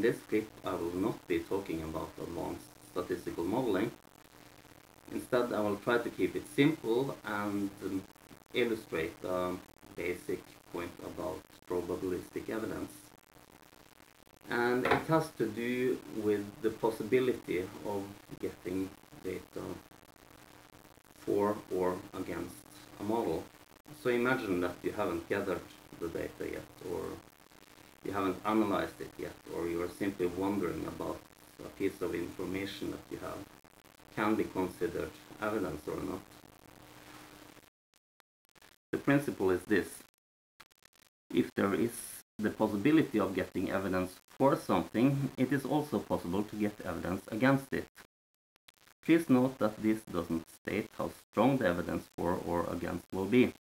this clip I will not be talking about advanced statistical modeling. Instead, I will try to keep it simple and illustrate a basic point about probabilistic evidence. And it has to do with the possibility of getting data for or against a model. So imagine that you haven't gathered the data yet, or you haven't analyzed it yet, or you are simply wondering about a piece of information that you have can be considered evidence or not. The principle is this: if there is the possibility of getting evidence for something, it is also possible to get evidence against it. Please note that this doesn't state how strong the evidence for or against will be.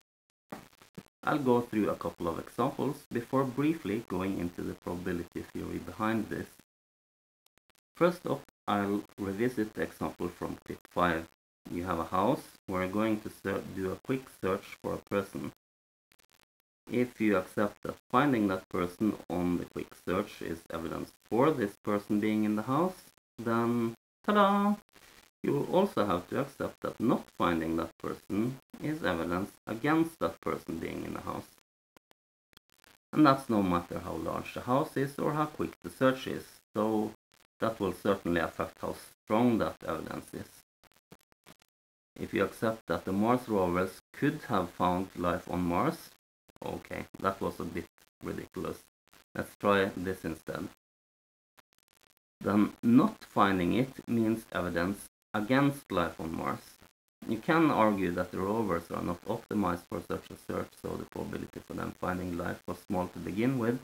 I'll go through a couple of examples before briefly going into the probability theory behind this. First off, I'll revisit the example from clip 5. You have a house where you're going to do a quick search for a person. If you accept that finding that person on the quick search is evidence for this person being in the house, then ta-da! You will also have to accept that not finding that person is evidence against that person being in the house. And that's no matter how large the house is or how quick the search is, so that will certainly affect how strong that evidence is. If you accept that the Mars rovers could have found life on Mars, okay, that was a bit ridiculous. Let's try this instead. Then not finding it means evidence against life on Mars. You can argue that the rovers are not optimized for such a search, so the probability for them finding life was small to begin with.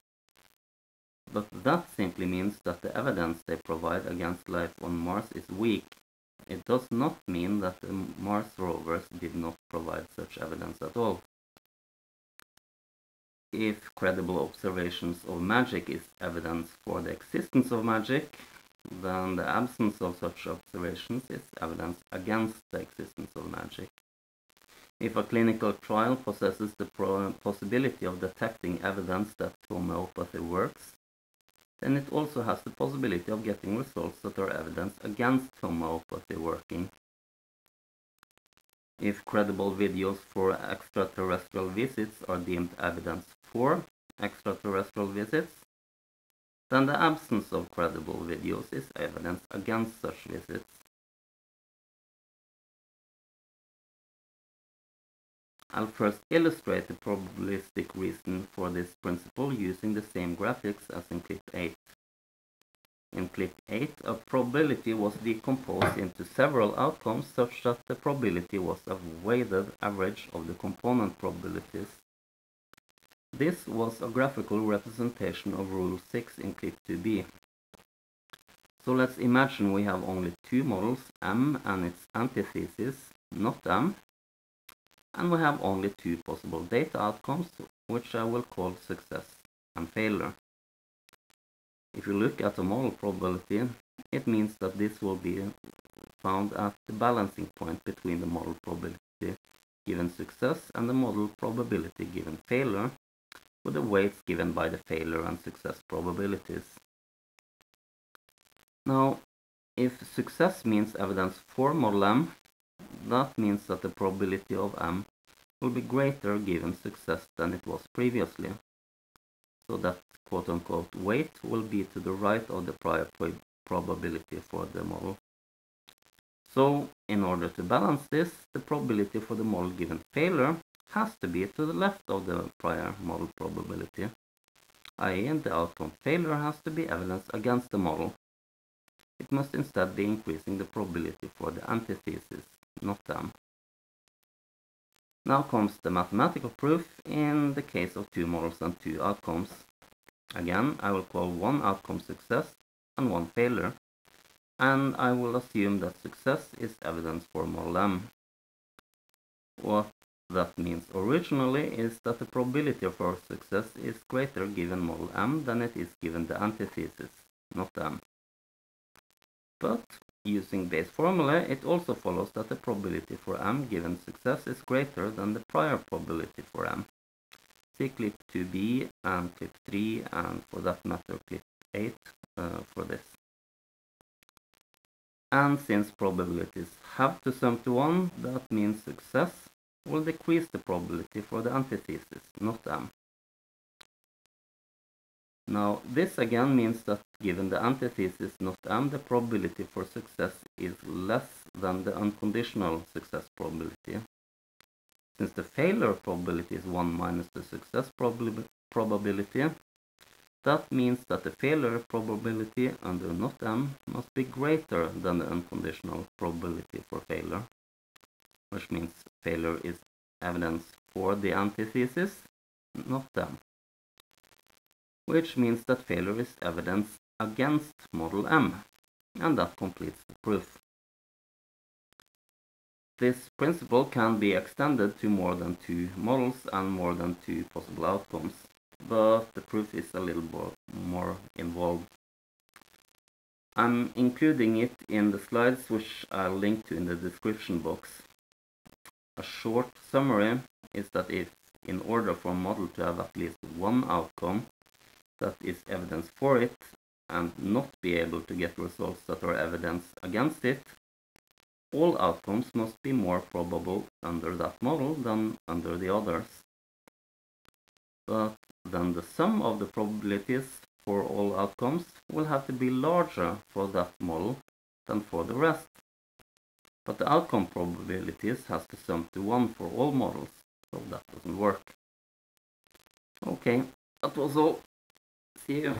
But that simply means that the evidence they provide against life on Mars is weak. It does not mean that the Mars rovers did not provide such evidence at all. If credible observations of magic is evidence for the existence of magic, then the absence of such observations is evidence against the existence of magic. If a clinical trial possesses the possibility of detecting evidence that homeopathy works, then it also has the possibility of getting results that are evidence against homeopathy working. If credible videos for extraterrestrial visits are deemed evidence for extraterrestrial visits, then the absence of credible videos is evidence against such visits. I'll first illustrate the probabilistic reason for this principle using the same graphics as in clip 8. In clip 8, a probability was decomposed into several outcomes such that the probability was a weighted average of the component probabilities. This was a graphical representation of Rule 6 in clip 2b. So let's imagine we have only two models, M and its antithesis, not M, and we have only two possible data outcomes, which I will call success and failure. If you look at the model probability, it means that this will be found at the balancing point between the model probability given success and the model probability given failure, with the weights given by the failure and success probabilities. Now, if success means evidence for model M, that means that the probability of M will be greater given success than it was previously. So that quote-unquote weight will be to the right of the prior probability for the model. So, in order to balance this, the probability for the model given failure has to be to the left of the prior model probability, i.e. the outcome failure has to be evidence against the model. It must instead be increasing the probability for the antithesis, not M. Now comes the mathematical proof in the case of two models and two outcomes. Again, I will call one outcome success and one failure, and I will assume that success is evidence for model M. What that means originally is that the probability for success is greater given model M than it is given the antithesis, not M. But using base formula, it also follows that the probability for M given success is greater than the prior probability for M. See clip 2b and clip 3 and for that matter clip 8 for this. And since probabilities have to sum to 1, that means success will decrease the probability for the antithesis, not m. Now, this again means that given the antithesis, not m, the probability for success is less than the unconditional success probability. Since the failure probability is 1 minus the success probability, that means that the failure probability under not m must be greater than the unconditional probability for failure, which means failure is evidence for the antithesis, not m, which means that failure is evidence against model m, and that completes the proof. This principle can be extended to more than 2 models and more than 2 possible outcomes, but the proof is a little more involved. I'm including it in the slides, which I'll link to in the description box. A short summary is that if, in order for a model to have at least one outcome that is evidence for it, and not be able to get results that are evidence against it, all outcomes must be more probable under that model than under the others. But then the sum of the probabilities for all outcomes will have to be larger for that model than for the rest. But the outcome probabilities has to sum to 1 for all models, so that doesn't work. Okay, that was all. See you.